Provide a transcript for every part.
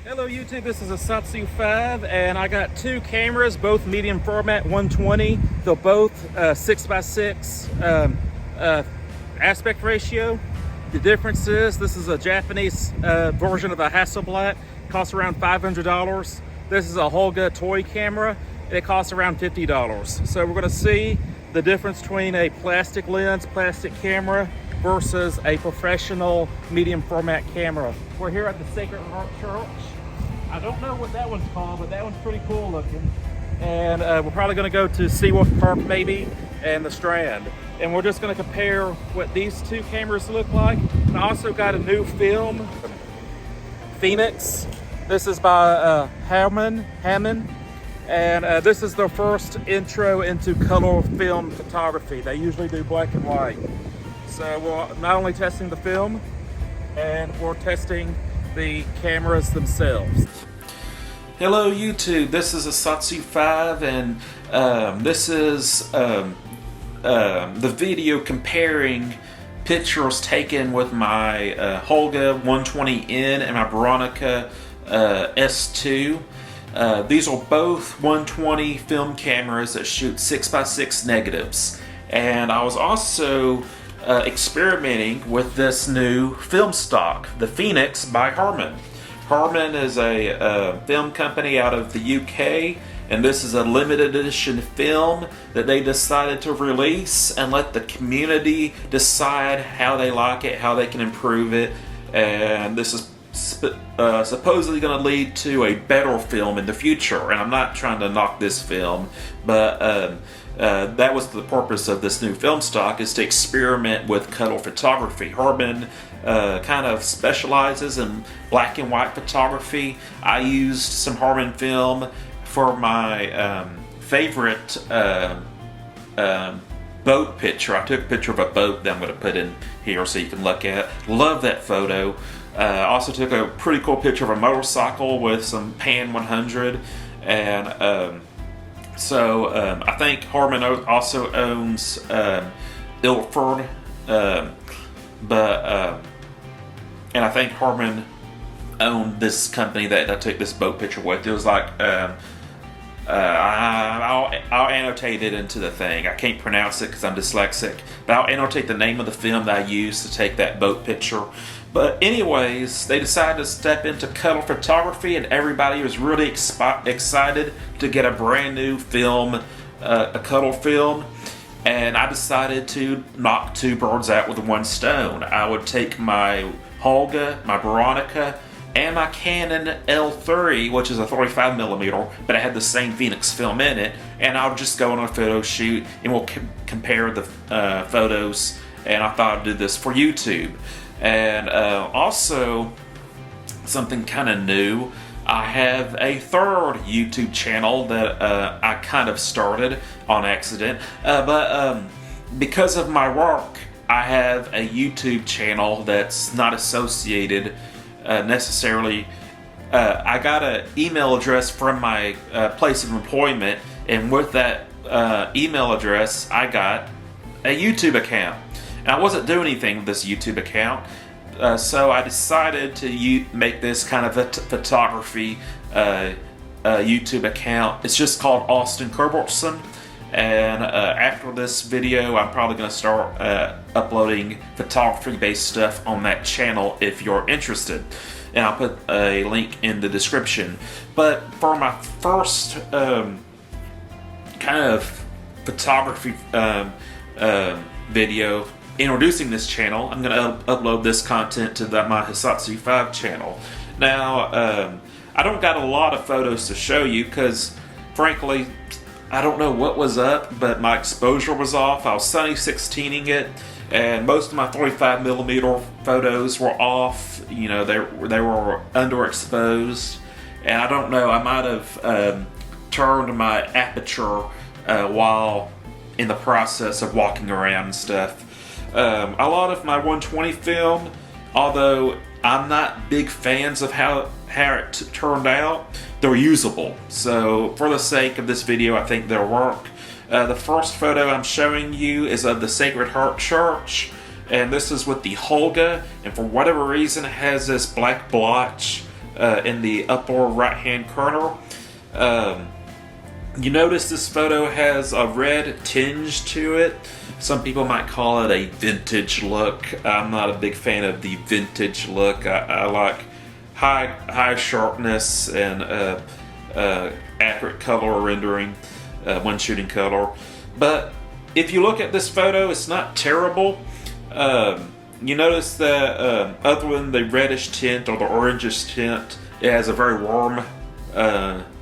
Hello YouTube, this is a Satsu 5 and I got two cameras, both medium format 120. They're both 6x6 aspect ratio. The difference is this is a Japanese version of the Hasselblad, costs around $500. This is a Holga toy camera, and it costs around $50. So we're gonna see the difference between a plastic lens, plastic camera versus a professional medium format camera. We're here at the Sacred Heart Church. I don't know what that one's called, but that one's pretty cool looking. And we're probably gonna go to Seawolf Park maybe, and the Strand. And we're just gonna compare what these two cameras look like. And I also got a new film, Phoenix. This is by Hammond. And this is their first intro into color film photography. They usually do black and white. So we're not only testing the film, and we're testing the cameras themselves. Hello YouTube, this is a Satsu 5 and this is the video comparing pictures taken with my Holga 120N and my Bronica S2. These are both 120 film cameras that shoot 6x6 negatives, and I was also experimenting with this new film stock, the Phoenix by Harman. Harman is a film company out of the UK, and this is a limited edition film that they decided to release and let the community decide how they like it, how they can improve it, and this is supposedly going to lead to a better film in the future. And I'm not trying to knock this film, but that was the purpose of this new film stock, is to experiment with color photography. Harman kind of specializes in black and white photography. I used some Harman film for my favorite boat picture. I took a picture of a boat that I'm going to put in here so you can look at. Love that photo. I also took a pretty cool picture of a motorcycle with some Pan 100, and I think Harman also owns Ilford, and I think Harman owned this company that I took this boat picture with. It was like, I'll annotate it into the thing. I can't pronounce it because I'm dyslexic, but I'll annotate the name of the film that I used to take that boat picture. But anyways, they decided to step into color photography, and everybody was really excited to get a brand new film, a color film. And I decided to knock two birds out with one stone. I would take my Holga, my Bronica, and my Canon L3, which is a 35mm, but it had the same Phoenix film in it, and I would just go on a photo shoot, and we'll compare the photos. And I thought I'd do this for YouTube. And also, something kind of new, I have a third YouTube channel that I kind of started on accident, but because of my work, I have a YouTube channel that's not associated necessarily. I got an email address from my place of employment, and with that email address, I got a YouTube account. And I wasn't doing anything with this YouTube account, so I decided to make this kind of a photography YouTube account. It's just called Austin Culbertson, and after this video, I'm probably going to start uploading photography-based stuff on that channel if you're interested. And I'll put a link in the description. But for my first kind of photography video introducing this channel, I'm going to upload this content to my Satsu 5 channel. Now, I don't got a lot of photos to show you because, frankly, I don't know what was up, but my exposure was off. I was Sunny 16ing it, and most of my 35mm photos were off. You know, they were underexposed, and I don't know, I might have turned my aperture while in the process of walking around and stuff. A lot of my 120 film, although I'm not big fans of how it turned out, they're usable. So for the sake of this video, I think they'll work. The first photo I'm showing you is of the Sacred Heart Church, and this is with the Holga, and for whatever reason it has this black blotch in the upper right hand corner. You notice this photo has a red tinge to it. Some people might call it a vintage look. I'm not a big fan of the vintage look. I like high sharpness and accurate color rendering when shooting color. But if you look at this photo, it's not terrible. You notice that other than the reddish tint or the orangish tint, it has a very warm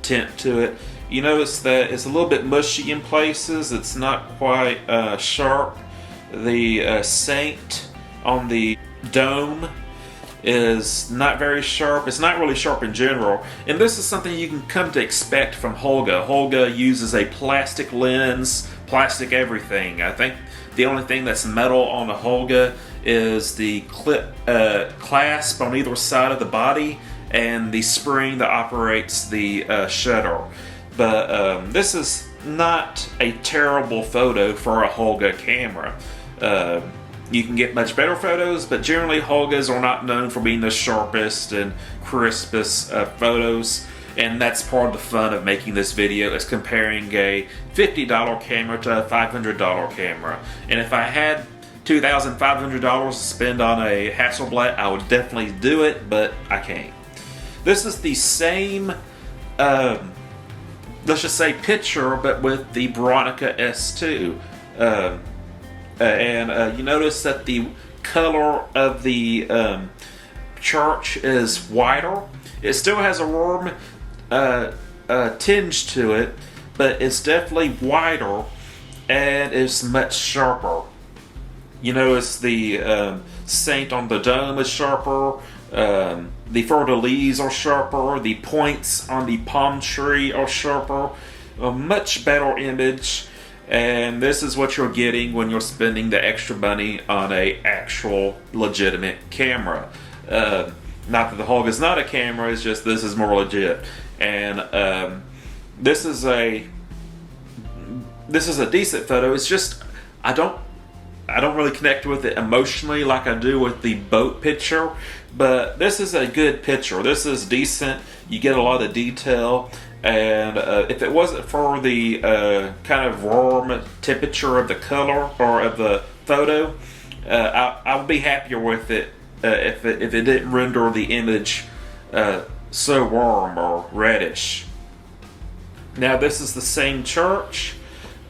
tint to it. You notice that it's a little bit mushy in places. It's not quite sharp. The saint on the dome is not very sharp. It's not really sharp in general. And this is something you can come to expect from Holga. Holga uses a plastic lens, plastic everything. I think the only thing that's metal on the Holga is the clip clasp on either side of the body and the spring that operates the shutter. But this is not a terrible photo for a Holga camera. You can get much better photos, but generally Holgas are not known for being the sharpest and crispest photos. And that's part of the fun of making this video, is comparing a $50 camera to a $500 camera. And if I had $2,500 to spend on a Hasselblad, I would definitely do it, but I can't. This is the same let's just say picture, but with the Bronica S2. You notice that the color of the church is whiter. It still has a warm tinge to it, but it's definitely whiter and it's much sharper. You notice the saint on the dome is sharper. The fleur-de-lis are sharper. The points on the palm tree are sharper. A much better image. And this is what you're getting when you're spending the extra money on a actual legitimate camera. Not that the Holga is not a camera, it's just this is more legit. And this is a decent photo. It's just I don't really connect with it emotionally like I do with the boat picture, but this is a good picture. This is decent. You get a lot of detail, and if it wasn't for the kind of warm temperature of the color or of the photo, I would be happier with it if it didn't render the image so warm or reddish. Now this is the same church,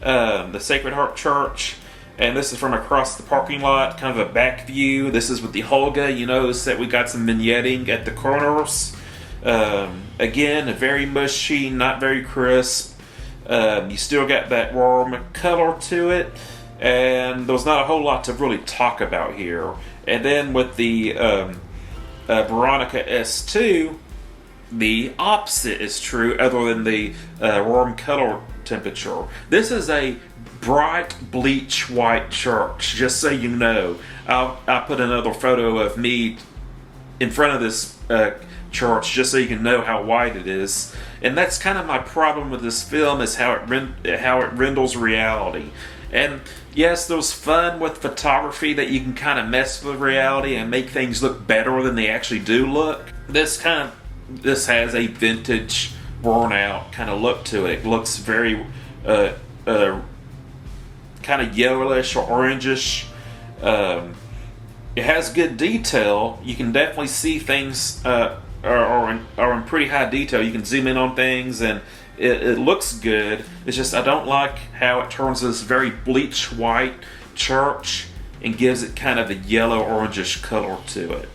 the Sacred Heart Church. And this is from across the parking lot, kind of a back view. This is with the Holga. You notice that we got some vignetting at the corners. Again, very mushy, not very crisp. You still got that warm color to it. And there's not a whole lot to really talk about here. And then with the Bronica S2, the opposite is true, other than the warm color temperature. This is a bright bleach white church, just so you know. I'll put another photo of me in front of this church just so you can know how white it is. And that's kind of my problem with this film, is how it renders reality. And yes, there's fun with photography that you can kind of mess with reality and make things look better than they actually do look. This has a vintage, worn out kind of look to it. It looks very kind of yellowish or orangish. It has good detail. You can definitely see things are in pretty high detail. You can zoom in on things and it looks good. It's just I don't like how it turns this very bleach white church and gives it kind of a yellow orangish color to it.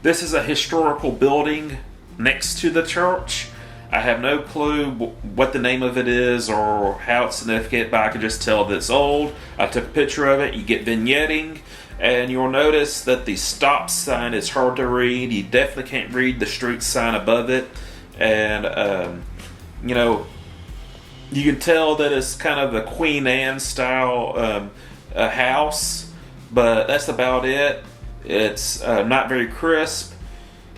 This is a historical building next to the church. I have no clue what the name of it is or how it's significant, but I can just tell that it's old. I took a picture of it. You get vignetting, and you'll notice that the stop sign is hard to read. You definitely can't read the street sign above it. And, you know, you can tell that it's kind of a Queen Anne style house, but that's about it. It's not very crisp.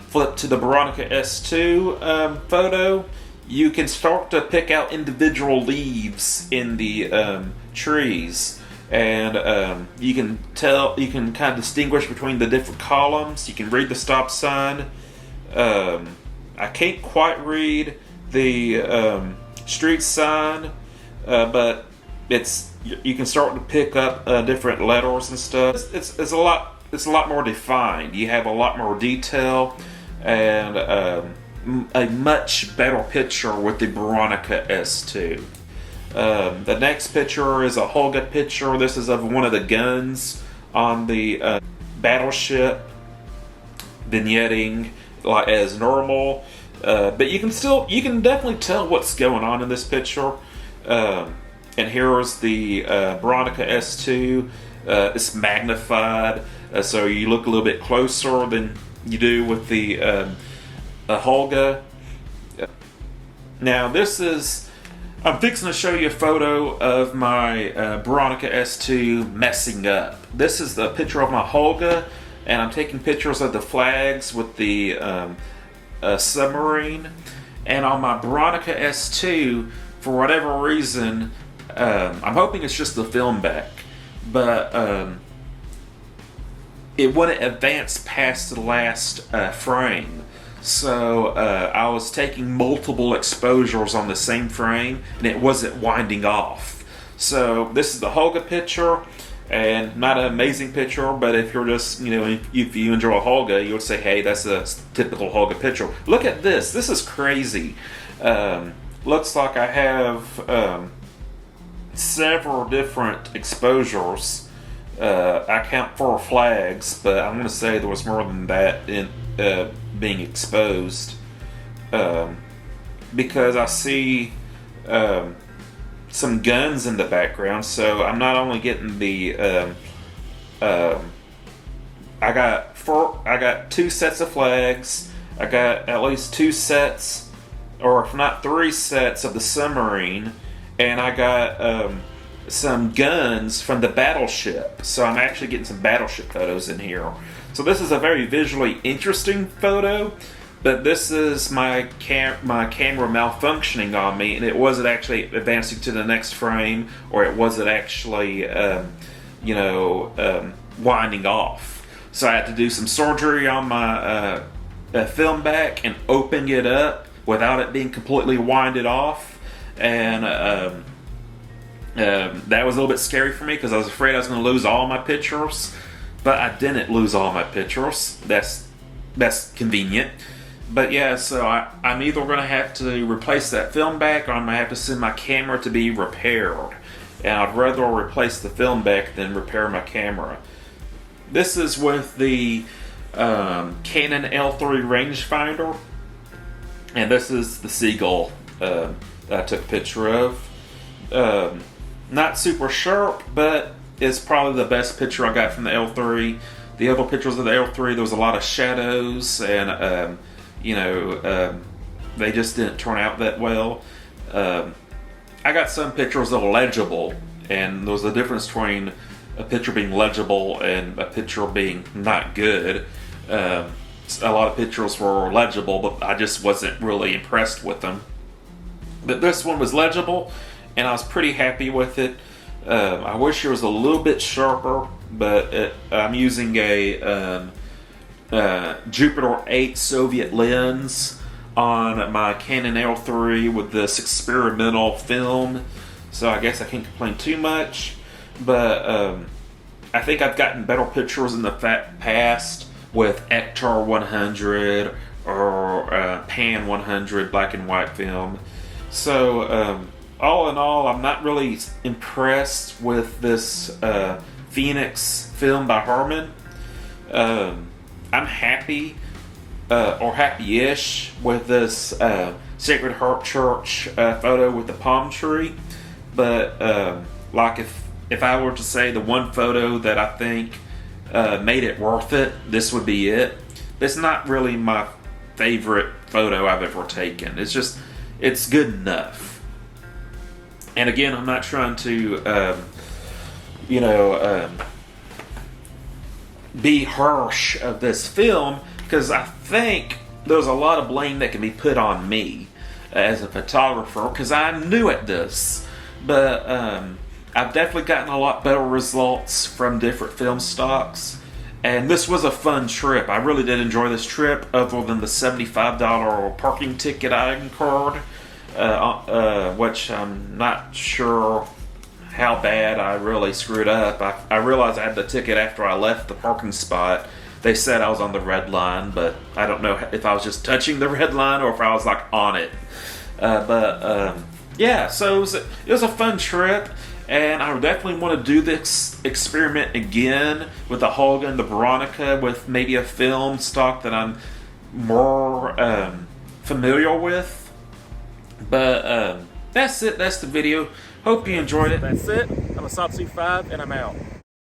Flip to the Bronica S2 photo, you can start to pick out individual leaves in the trees, and you can kind of distinguish between the different columns. You can read the stop sign. I can't quite read the street sign, but you can start to pick up different letters and stuff. It's a lot more defined. You have a lot more detail and a much better picture with the Bronica S2. The next picture is a Holga picture. This is of one of the guns on the battleship, vignetting like as normal, but you can definitely tell what's going on in this picture. And here's the Bronica S2. It's magnified, so you look a little bit closer than you do with the Holga. Now I'm fixing to show you a photo of my Bronica S2 messing up. This is the picture of my Holga, and I'm taking pictures of the flags with the submarine. And on my Bronica S2, for whatever reason, I'm hoping it's just the film back, but it wouldn't advance past the last frame. So I was taking multiple exposures on the same frame, and it wasn't winding off. So this is the Holga picture, and not an amazing picture, but if you're just, if you enjoy a Holga, you would say, hey, that's a typical Holga picture. Look at this. This is crazy. Looks like I have several different exposures. I count 4 flags, but I'm going to say there was more than that in being exposed, because I see some guns in the background. So I'm not only getting the I got 2 sets of flags. I got at least 2 sets, or if not 3 sets of the submarine, and I got some guns from the battleship. So I'm actually getting some battleship photos in here. So this is a very visually interesting photo, but this is my camera malfunctioning on me, and it wasn't actually advancing to the next frame, or it wasn't actually winding off. So I had to do some surgery on my film back and open it up without it being completely winded off, and that was a little bit scary for me because I was afraid I was going to lose all my pictures, but I didn't lose all my pictures. That's convenient. But yeah, so I'm either going to have to replace that film back, or I'm going to have to send my camera to be repaired. And I'd rather replace the film back than repair my camera. This is with the Canon L3 rangefinder, and this is the seagull that I took a picture of. Not super sharp, but it's probably the best picture I got from the L3. The other pictures of the L3, there was a lot of shadows, and they just didn't turn out that well. I got some pictures that are legible, and there was a difference between a picture being legible and a picture being not good. A lot of pictures were legible, but I just wasn't really impressed with them. But this one was legible, and I was pretty happy with it. I wish it was a little bit sharper, but I'm using a Jupiter 8 Soviet lens on my Canon L3 with this experimental film, so I guess I can't complain too much. But I think I've gotten better pictures in the past with Ektar 100 or Pan 100 black and white film. So all in all, I'm not really impressed with this Phoenix film by Harman. I'm happy, or happy-ish, with this Sacred Heart Church photo with the palm tree. But like if I were to say the one photo that I think made it worth it, this would be it. But it's not really my favorite photo I've ever taken. It's good enough. And again, I'm not trying to, be harsh of this film, because I think there's a lot of blame that can be put on me as a photographer, because I'm new at this. But I've definitely gotten a lot better results from different film stocks, And this was a fun trip. I really did enjoy this trip, other than the $75 parking ticket I incurred, which I'm not sure how bad I really screwed up. I realized I had the ticket after I left the parking spot. They said I was on the red line, but I don't know if I was just touching the red line or if I was like on it. Yeah, so it was a fun trip, and I definitely want to do this experiment again with the Holga and the Bronica with maybe a film stock that I'm more familiar with. But that's it. That's the video. Hope you enjoyed it. That's it. I'm a Satsu 5, and I'm out.